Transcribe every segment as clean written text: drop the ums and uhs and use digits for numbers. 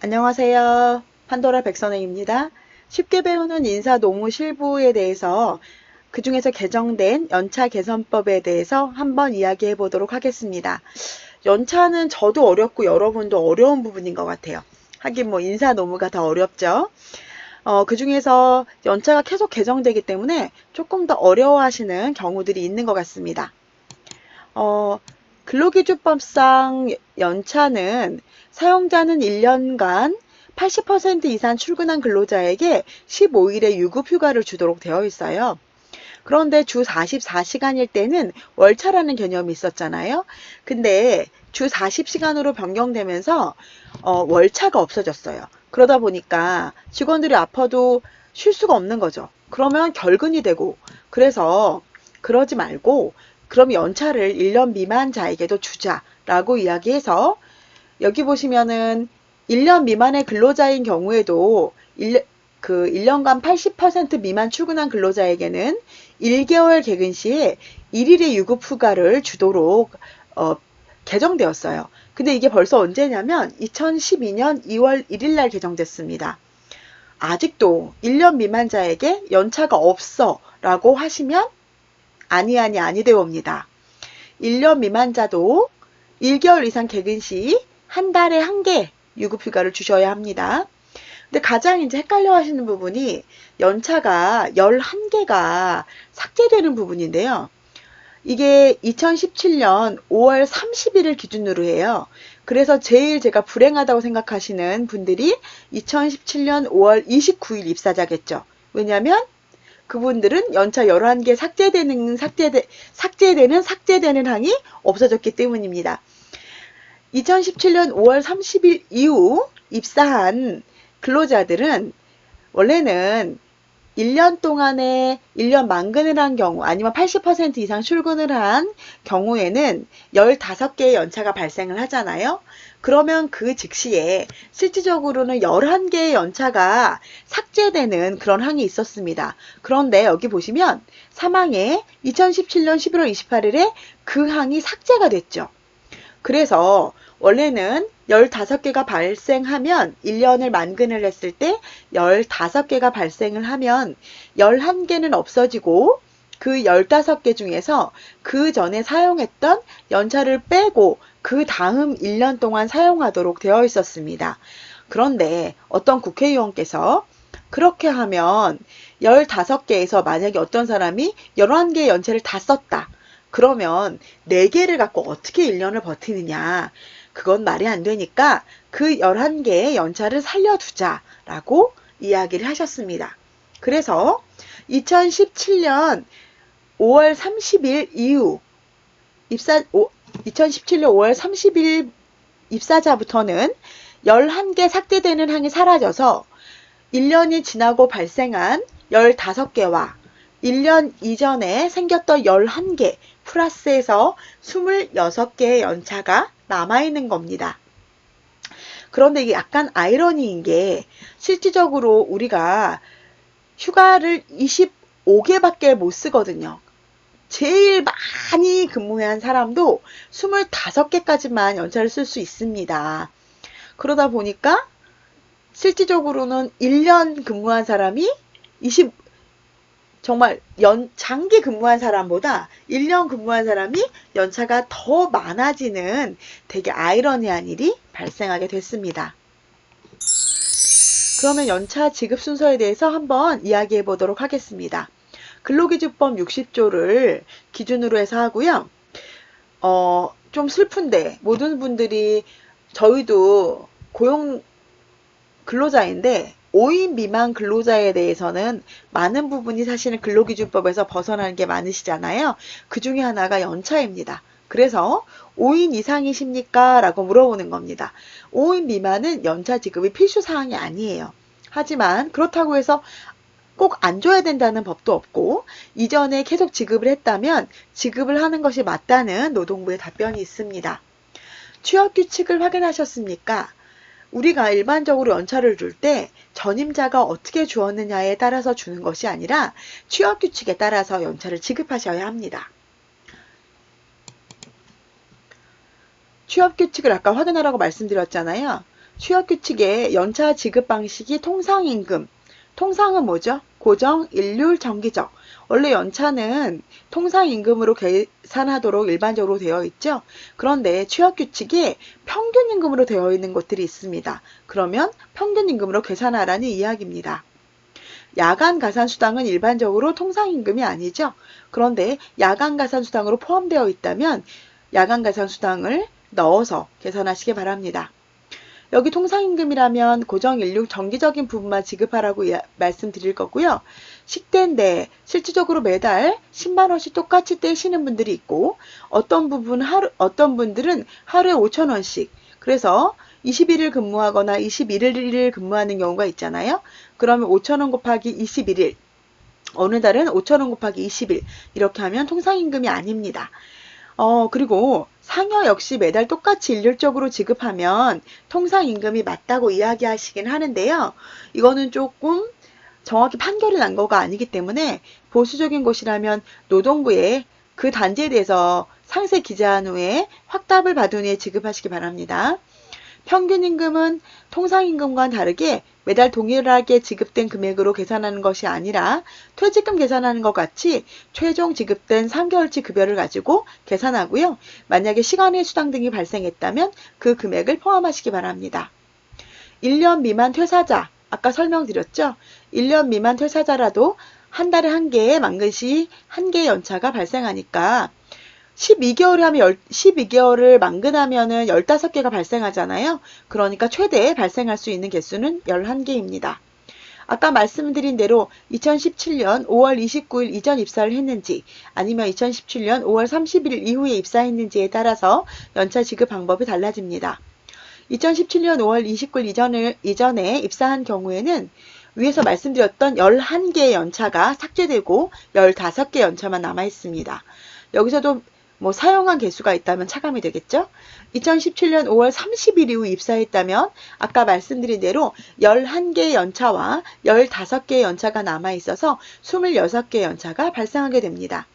안녕하세요. 판도라 백선생입니다. 쉽게 배우는 인사노무실부에 대해서 그 중에서 개정된 연차 개선법에 대해서 한번 이야기해 보도록 하겠습니다. 연차는 저도 어렵고 여러분도 어려운 부분인 것 같아요. 하긴 뭐 인사노무가 더 어렵죠. 그 중에서 연차가 계속 개정되기 때문에 조금 더 어려워하시는 경우들이 있는 것 같습니다. 어, 근로기준법상 연차는 사용자는 1년간 80% 이상 출근한 근로자에게 15일의 유급휴가를 주도록 되어 있어요. 그런데 주 44시간일 때는 월차라는 개념이 있었잖아요. 근데 주 40시간으로 변경되면서 월차가 없어졌어요. 그러다 보니까 직원들이 아파도 쉴 수가 없는 거죠. 그러면 결근이 되고, 그래서 그러지 말고 그럼 연차를 1년 미만자에게도 주자라고 이야기해서, 여기 보시면은 1년 미만의 근로자인 경우에도 1년간 80% 미만 출근한 근로자에게는 1개월 개근 시에 1일의 유급 휴가를 주도록 개정되었어요. 근데 이게 벌써 언제냐면 2012년 2월 1일 날 개정됐습니다. 아직도 1년 미만자에게 연차가 없어 라고 하시면 아니 되옵니다. 1년 미만자도 1개월 이상 개근 시 한 달에 한 개 유급휴가를 주셔야 합니다. 근데 가장 이제 헷갈려 하시는 부분이 연차가 11개가 삭제되는 부분인데요. 이게 2017년 5월 30일을 기준으로 해요. 그래서 제일 제가 불행하다고 생각하시는 분들이 2017년 5월 29일 입사자겠죠. 왜냐하면 그분들은 연차 11개 삭제되는 항이 없어졌기 때문입니다. 2017년 5월 30일 이후 입사한 근로자들은 원래는 1년 동안에 1년 만근을 한 경우 아니면 80% 이상 출근을 한 경우에는 15개의 연차가 발생을 하잖아요. 그러면 그 즉시에 실질적으로는 11개의 연차가 삭제되는 그런 항이 있었습니다. 그런데 여기 보시면 사망에 2017년 11월 28일에 그 항이 삭제가 됐죠. 그래서 원래는 15개가 발생하면 1년을 만근을 했을 때 15개가 발생을 하면 11개는 없어지고 그 15개 중에서 그 전에 사용했던 연차를 빼고 그 다음 1년 동안 사용하도록 되어 있었습니다. 그런데 어떤 국회의원께서 그렇게 하면 15개에서 만약에 어떤 사람이 11개의 연차를 다 썼다. 그러면 4개를 갖고 어떻게 1년을 버티느냐. 그건 말이 안 되니까 그 11개의 연차를 살려두자라고 이야기를 하셨습니다. 그래서 2017년 5월 30일 이후 2017년 5월 30일 입사자부터는 11개 삭제되는 항이 사라져서 1년이 지나고 발생한 15개와 1년 이전에 생겼던 11개 플러스해서 26개의 연차가 남아있는 겁니다. 그런데 이게 약간 아이러니인 게 실질적으로 우리가 휴가를 25개밖에 못 쓰거든요. 제일 많이 근무한 사람도 25개까지만 연차를 쓸 수 있습니다. 그러다 보니까 실질적으로는 1년 근무한 사람이 정말 장기 근무한 사람보다 1년 근무한 사람이 연차가 더 많아지는 되게 아이러니한 일이 발생하게 됐습니다. 그러면 연차 지급 순서에 대해서 한번 이야기해 보도록 하겠습니다. 근로기준법 60조를 기준으로 해서 하고요. 좀 슬픈데 모든 분들이 저희도 고용 근로자인데 5인 미만 근로자에 대해서는 많은 부분이 사실은 근로기준법에서 벗어나는 게 많으시잖아요. 그 중에 하나가 연차입니다. 그래서 5인 이상이십니까? 라고 물어보는 겁니다. 5인 미만은 연차 지급이 필수사항이 아니에요. 하지만 그렇다고 해서 꼭 안 줘야 된다는 법도 없고 이전에 계속 지급을 했다면 지급을 하는 것이 맞다는 노동부의 답변이 있습니다. 취업규칙을 확인하셨습니까? 우리가 일반적으로 연차를 줄 때 전임자가 어떻게 주었느냐에 따라서 주는 것이 아니라 취업규칙에 따라서 연차를 지급하셔야 합니다. 취업규칙을 아까 확인하라고 말씀드렸잖아요. 취업규칙의 연차 지급 방식이 통상임금. 통상은 뭐죠? 고정, 일률, 정기적. 원래 연차는 통상임금으로 계산하도록 일반적으로 되어 있죠. 그런데 취업규칙에 평균임금으로 되어 있는 것들이 있습니다. 그러면 평균임금으로 계산하라는 이야기입니다. 야간 가산수당은 일반적으로 통상임금이 아니죠. 그런데 야간 가산수당으로 포함되어 있다면 야간 가산수당을 넣어서 계산하시기 바랍니다. 여기 통상임금이라면 고정인력 정기적인 부분만 지급하라고 말씀드릴 거고요. 식대인데 실질적으로 매달 10만 원씩 똑같이 떼시는 분들이 있고 어떤 분들은 하루에 5천 원씩 그래서 21일 근무하거나 21일 근무하는 경우가 있잖아요. 그러면 5천 원 곱하기 21일 어느 달은 5천 원 곱하기 20일 이렇게 하면 통상임금이 아닙니다. 그리고 상여 역시 매달 똑같이 일률적으로 지급하면 통상임금이 맞다고 이야기하시긴 하는데요. 이거는 조금 정확히 판결이 난 거가 아니기 때문에 보수적인 곳이라면 노동부에 그 단지에 대해서 상세 기재한 후에 확답을 받은 후에 지급하시기 바랍니다. 평균임금은 통상임금과는 다르게 매달 동일하게 지급된 금액으로 계산하는 것이 아니라 퇴직금 계산하는 것 같이 최종 지급된 3개월치 급여를 가지고 계산하고요. 만약에 시간외 수당 등이 발생했다면 그 금액을 포함하시기 바랍니다. 1년 미만 퇴사자, 아까 설명드렸죠? 1년 미만 퇴사자라도 한 달에 한 개의 만근시 한 개의 연차가 발생하니까 12개월을 하면 12개월을 만근하면은 15개가 발생하잖아요. 그러니까 최대 발생할 수 있는 개수는 11개입니다. 아까 말씀드린 대로 2017년 5월 29일 이전 입사를 했는지 아니면 2017년 5월 31일 이후에 입사했는지에 따라서 연차 지급 방법이 달라집니다. 2017년 5월 29일 이전에 입사한 경우에는 위에서 말씀드렸던 11개의 연차가 삭제되고 15개 연차만 남아 있습니다. 여기서도 사용한 개수가 있다면 차감이 되겠죠? 2017년 5월 30일 이후 입사했다면 아까 말씀드린 대로 11개의 연차와 15개의 연차가 남아있어서 26개의 연차가 발생하게 됩니다.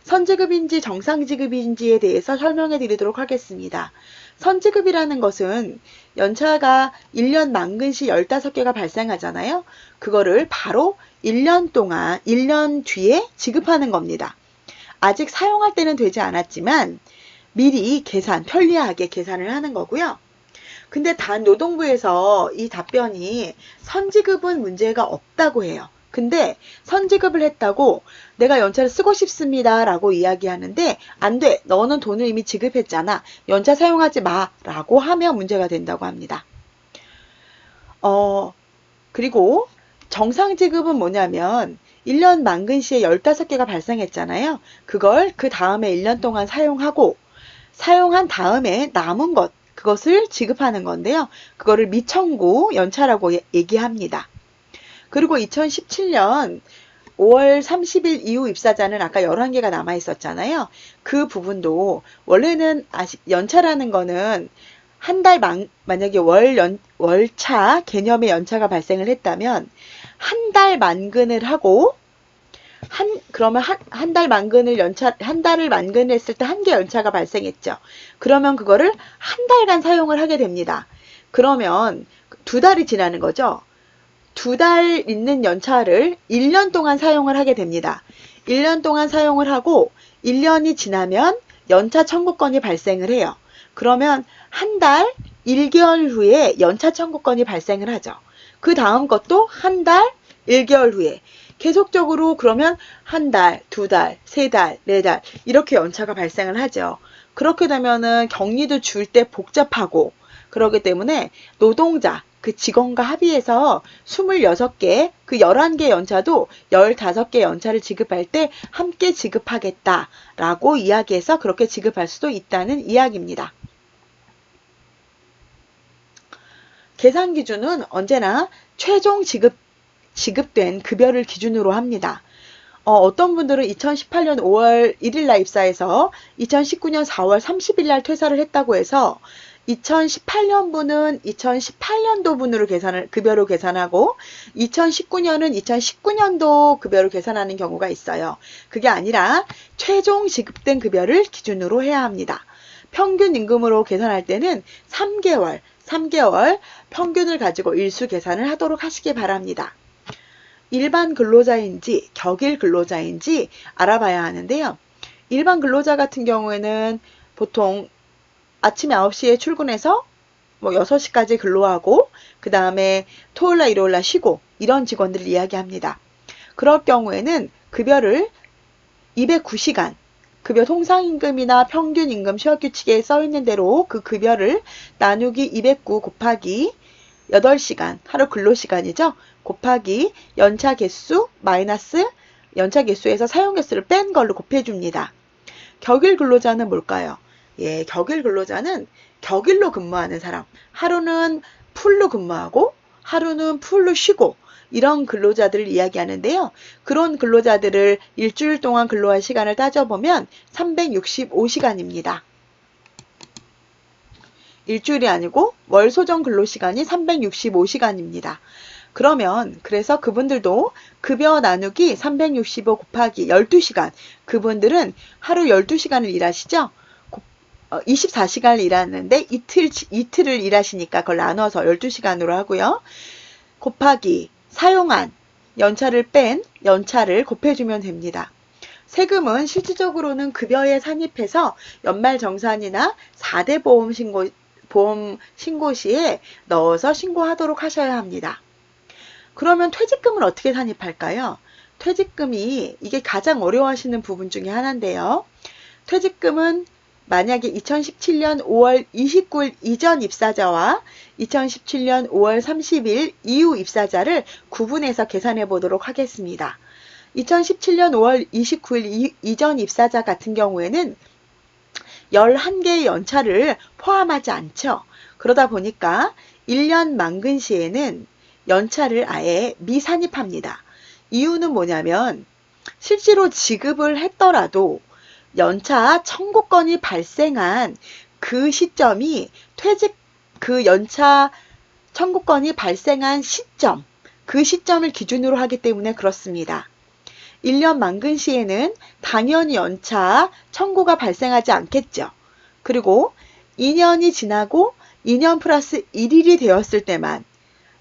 선지급인지 정상지급인지에 대해서 설명해 드리도록 하겠습니다. 선지급이라는 것은 연차가 1년 만근시 15개가 발생하잖아요. 그거를 바로 1년 동안, 1년 뒤에 지급하는 겁니다. 아직 사용할 때는 되지 않았지만 미리 편리하게 계산을 하는 거고요. 근데 단 노동부에서 이 답변이 선지급은 문제가 없다고 해요. 근데 선지급을 했다고 내가 연차를 쓰고 싶습니다 라고 이야기하는데 안 돼. 너는 돈을 이미 지급했잖아. 연차 사용하지 마 라고 하면 문제가 된다고 합니다. 그리고 정상지급은 뭐냐면 1년 만근시에 15개가 발생했잖아요. 그걸 그 다음에 1년 동안 사용하고 사용한 다음에 남은 것, 그것을 지급하는 건데요. 그거를 미청구 연차라고 얘기합니다. 그리고 2017년 5월 30일 이후 입사자는 아까 11개가 남아 있었잖아요. 그 부분도 원래는 연차라는 거는 한 달 만약에 월차 개념의 연차가 발생을 했다면 한 달 만근을 하고 그러면 한 달 만근을 한 달을 만근했을 때 한 개 연차가 발생했죠. 그러면 그거를 한 달간 사용을 하게 됩니다. 그러면 2달이 지나는 거죠. 2달 있는 연차를 1년 동안 사용을 하게 됩니다. 1년 동안 사용을 하고 1년이 지나면 연차 청구권이 발생을 해요. 그러면 한 달 1개월 후에 연차 청구권이 발생을 하죠. 그 다음 것도 한 달 1개월 후에 계속적으로 그러면 한 달, 2달, 3달, 4달 이렇게 연차가 발생을 하죠. 그렇게 되면은 격리도 줄 때 복잡하고 그러기 때문에 노동자, 그 직원과 합의해서 26개, 그 11개 연차도 15개 연차를 지급할 때 함께 지급하겠다라고 이야기해서 그렇게 지급할 수도 있다는 이야기입니다. 계산 기준은 언제나 최종 지급된 급여를 기준으로 합니다. 어떤 분들은 2018년 5월 1일 날 입사해서 2019년 4월 30일 날 퇴사를 했다고 해서 2018년분은 2018년도분으로 급여로 계산하고 2019년은 2019년도 급여로 계산하는 경우가 있어요. 그게 아니라 최종 지급된 급여를 기준으로 해야 합니다. 평균 임금으로 계산할 때는 3개월, 3개월 평균을 가지고 일수 계산을 하도록 하시기 바랍니다. 일반 근로자인지 격일 근로자인지 알아봐야 하는데요. 일반 근로자 같은 경우에는 보통 아침에 9시에 출근해서 6시까지 근로하고 그 다음에 토요일날 일요일날 쉬고 이런 직원들을 이야기합니다. 그럴 경우에는 급여를 209시간 급여 통상임금이나 평균임금 취업규칙에 써있는 대로 그 급여를 나누기 209 곱하기 8시간 하루 근로시간이죠. 곱하기 연차 개수 마이너스 연차 개수에서 사용 개수를 뺀 걸로 곱해줍니다. 격일 근로자는 뭘까요? 예, 격일 근로자는 격일로 근무하는 사람. 하루는 풀로 근무하고 하루는 풀로 쉬고 이런 근로자들을 이야기하는데요. 그런 근로자들을 일주일 동안 근로한 시간을 따져보면 365시간입니다. 일주일이 아니고 월 소정 근로시간이 365시간입니다. 그러면 그래서 그분들도 급여 나누기 365 곱하기 12시간 그분들은 하루 12시간을 일하시죠. 24시간을 일하는데 이틀을 일하시니까 그걸 나눠서 12시간으로 하고요. 곱하기 사용한 연차를 뺀 연차를 곱해주면 됩니다. 세금은 실질적으로는 급여에 산입해서 연말정산이나 4대 보험 신고 시에 넣어서 신고하도록 하셔야 합니다. 그러면 퇴직금을 어떻게 산입할까요? 퇴직금이 이게 가장 어려워하시는 부분 중에 하나인데요. 퇴직금은 만약에 2017년 5월 29일 이전 입사자와 2017년 5월 30일 이후 입사자를 구분해서 계산해 보도록 하겠습니다. 2017년 5월 29일 이전 입사자 같은 경우에는 11개의 연차를 포함하지 않죠. 그러다 보니까 1년 만근 시에는 연차를 아예 미산입합니다. 이유는 뭐냐면 실제로 지급을 했더라도 연차 청구권이 발생한 그 시점이 그 연차 청구권이 발생한 시점, 그 시점을 기준으로 하기 때문에 그렇습니다. 1년 만근 시에는 당연히 연차 청구가 발생하지 않겠죠. 그리고 2년이 지나고 2년 플러스 1일이 되었을 때만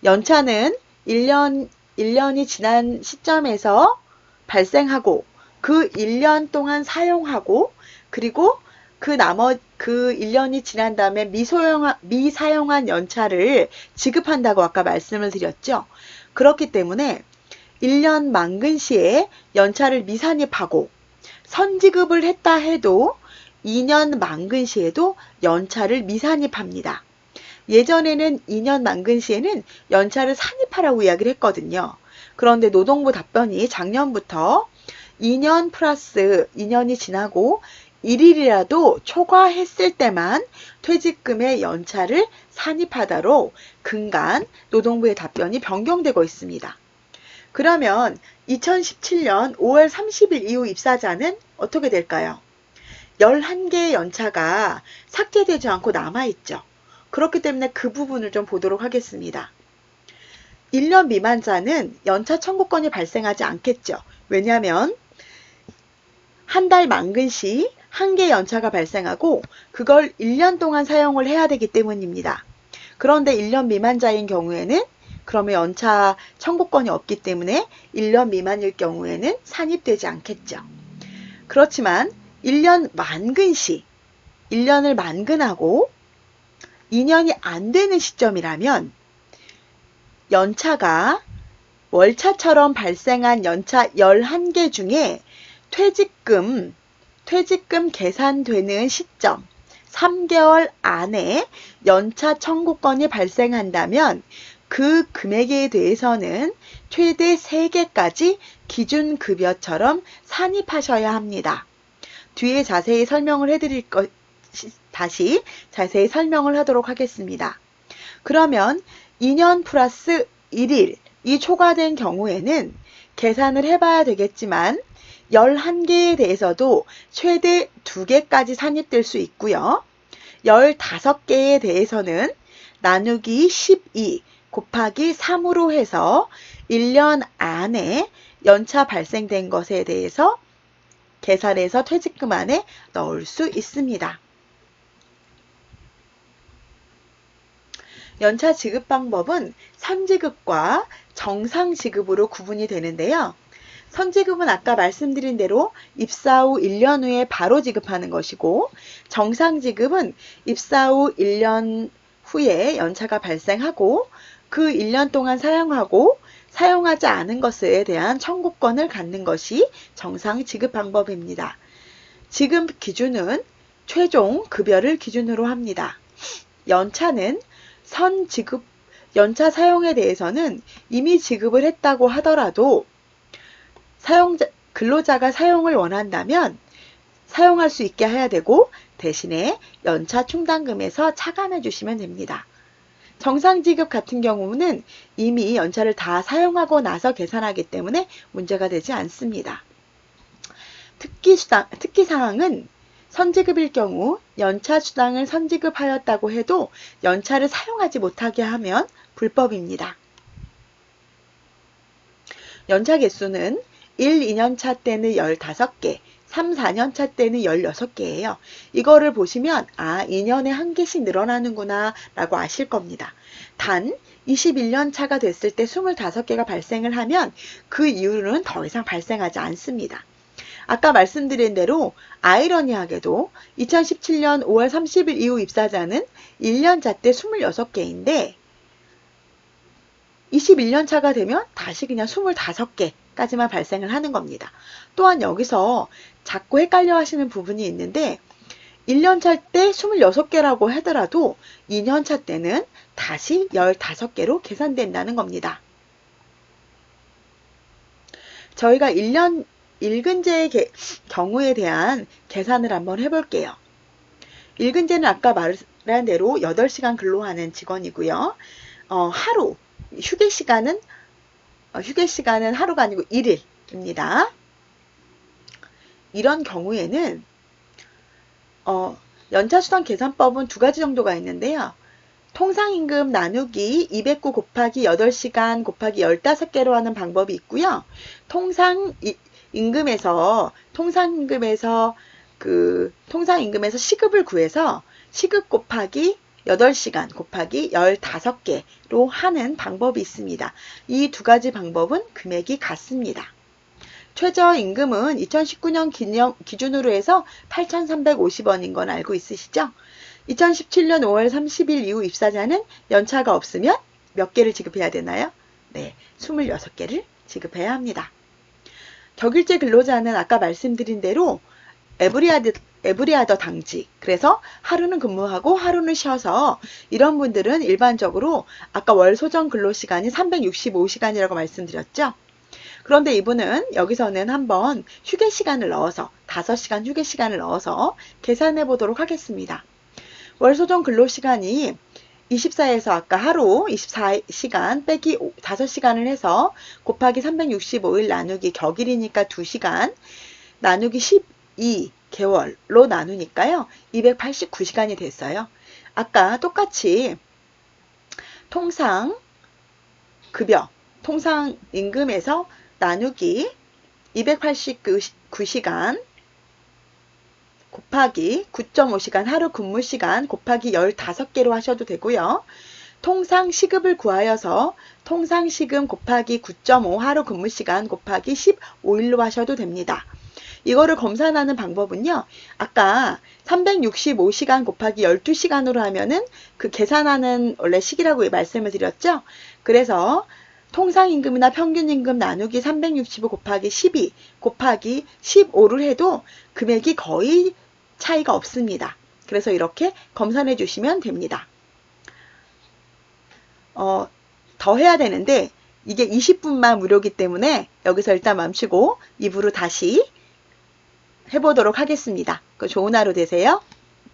연차는 1년이 지난 시점에서 발생하고 그 1년 동안 사용하고 그리고 그 1년이 지난 다음에 미사용한 연차를 지급한다고 아까 말씀을 드렸죠. 그렇기 때문에 1년 만근 시에 연차를 미산입하고 선지급을 했다 해도 2년 만근 시에도 연차를 미산입합니다. 예전에는 2년 만근 시에는 연차를 산입하라고 이야기를 했거든요. 그런데 노동부 답변이 작년부터 2년 플러스 2년이 지나고 1일이라도 초과했을 때만 퇴직금의 연차를 산입하도록 근간 노동부의 답변이 변경되고 있습니다. 그러면 2017년 5월 30일 이후 입사자는 어떻게 될까요? 11개의 연차가 삭제되지 않고 남아있죠. 그렇기 때문에 그 부분을 좀 보도록 하겠습니다. 1년 미만자는 연차 청구권이 발생하지 않겠죠. 왜냐하면 한 달 만근 시 1개 연차가 발생하고 그걸 1년 동안 사용을 해야 되기 때문입니다. 그런데 1년 미만자인 경우에는 그러면 연차 청구권이 없기 때문에 1년 미만일 경우에는 산입되지 않겠죠. 그렇지만 1년 만근 시 1년을 만근하고 2년이 안 되는 시점이라면 연차가 월차처럼 발생한 연차 11개 중에 퇴직금 계산되는 시점 3개월 안에 연차 청구권이 발생한다면 그 금액에 대해서는 최대 3개까지 기준급여처럼 산입하셔야 합니다. 뒤에 자세히 설명을 해드릴 다시 자세히 설명을 하도록 하겠습니다. 그러면 2년 플러스 1일이 초과된 경우에는 계산을 해봐야 되겠지만 11개에 대해서도 최대 2개까지 산입될 수 있고요. 15개에 대해서는 나누기 12 곱하기 3으로 해서 1년 안에 연차 발생된 것에 대해서 계산해서 퇴직금 안에 넣을 수 있습니다. 연차 지급 방법은 선지급과 정상지급으로 구분이 되는데요. 선지급은 아까 말씀드린 대로 입사 후 1년 후에 바로 지급하는 것이고, 정상지급은 입사 후 1년 후에 연차가 발생하고 그 1년 동안 사용하고 사용하지 않은 것에 대한 청구권을 갖는 것이 정상지급 방법입니다. 지급 기준은 최종 급여를 기준으로 합니다. 연차는 선지급, 연차 사용에 대해서는 이미 지급을 했다고 하더라도 근로자가 사용을 원한다면 사용할 수 있게 해야 되고, 대신에 연차 충당금에서 차감해 주시면 됩니다. 정상지급 같은 경우는 이미 연차를 다 사용하고 나서 계산하기 때문에 문제가 되지 않습니다. 특기사항은 선지급일 경우 연차 수당을 선지급하였다고 해도 연차를 사용하지 못하게 하면 불법입니다. 연차 개수는 1, 2년차 때는 15개, 3, 4년차 때는 16개예요. 이거를 보시면 2년에 한 개씩 늘어나는구나 라고 아실 겁니다. 단 21년차가 됐을 때 25개가 발생을 하면 그 이후로는 더 이상 발생하지 않습니다. 아까 말씀드린 대로 아이러니하게도 2017년 5월 30일 이후 입사자는 1년차 때 26개인데 21년차가 되면 다시 그냥 25개까지만 발생을 하는 겁니다. 또한 여기서 자꾸 헷갈려 하시는 부분이 있는데 1년차 때 26개라고 하더라도 2년차 때는 다시 15개로 계산된다는 겁니다. 저희가 1년 일근제의 경우에 대한 계산을 한번 해볼게요. 일근제는 아까 말한 대로 8시간 근로하는 직원이고요. 하루, 휴게 시간은 하루가 아니고 1일입니다. 이런 경우에는 연차수당 계산법은 두 가지 정도가 있는데요. 통상임금 나누기 209 곱하기 8시간 곱하기 15개로 하는 방법이 있고요. 통상임금에서 시급을 구해서 시급 곱하기 8시간 곱하기 15개로 하는 방법이 있습니다. 이 두 가지 방법은 금액이 같습니다. 최저임금은 2019년 기준으로 해서 8,350원인 건 알고 있으시죠? 2017년 5월 30일 이후 입사자는 연차가 없으면 몇 개를 지급해야 되나요? 네, 26개를 지급해야 합니다. 격일제 근로자는 아까 말씀드린 대로 에브리아더 당직, 그래서 하루는 근무하고 하루는 쉬어서 이런 분들은 일반적으로 아까 월 소정 근로시간이 365시간이라고 말씀드렸죠. 그런데 이분은 여기서는 한번 휴게 시간을 넣어서 5시간 휴게 시간을 넣어서 계산해 보도록 하겠습니다. 월 소정 근로시간이 24에서 아까 하루 24시간 빼기 5시간을 해서 곱하기 365일 나누기 격일이니까 2시간 나누기 12개월로 나누니까요. 289시간이 됐어요. 아까 똑같이 통상임금에서 나누기 289시간 곱하기 9.5시간 하루 근무시간 곱하기 15개로 하셔도 되고요. 통상시급을 구하여서 통상시급 곱하기 9.5 하루 근무시간 곱하기 15일로 하셔도 됩니다. 이거를 검산하는 방법은요. 아까 365시간 곱하기 12시간으로 하면은 그 계산하는 원래 식이라고 말씀을 드렸죠. 그래서 통상임금이나 평균임금 나누기 365 곱하기 12 곱하기 15를 해도 금액이 거의 차이가 없습니다. 그래서 이렇게 검산해 주시면 됩니다. 더 해야 되는데 이게 20분만 무료이기 때문에 여기서 일단 멈추고 2부로 다시 해보도록 하겠습니다. 좋은 하루 되세요.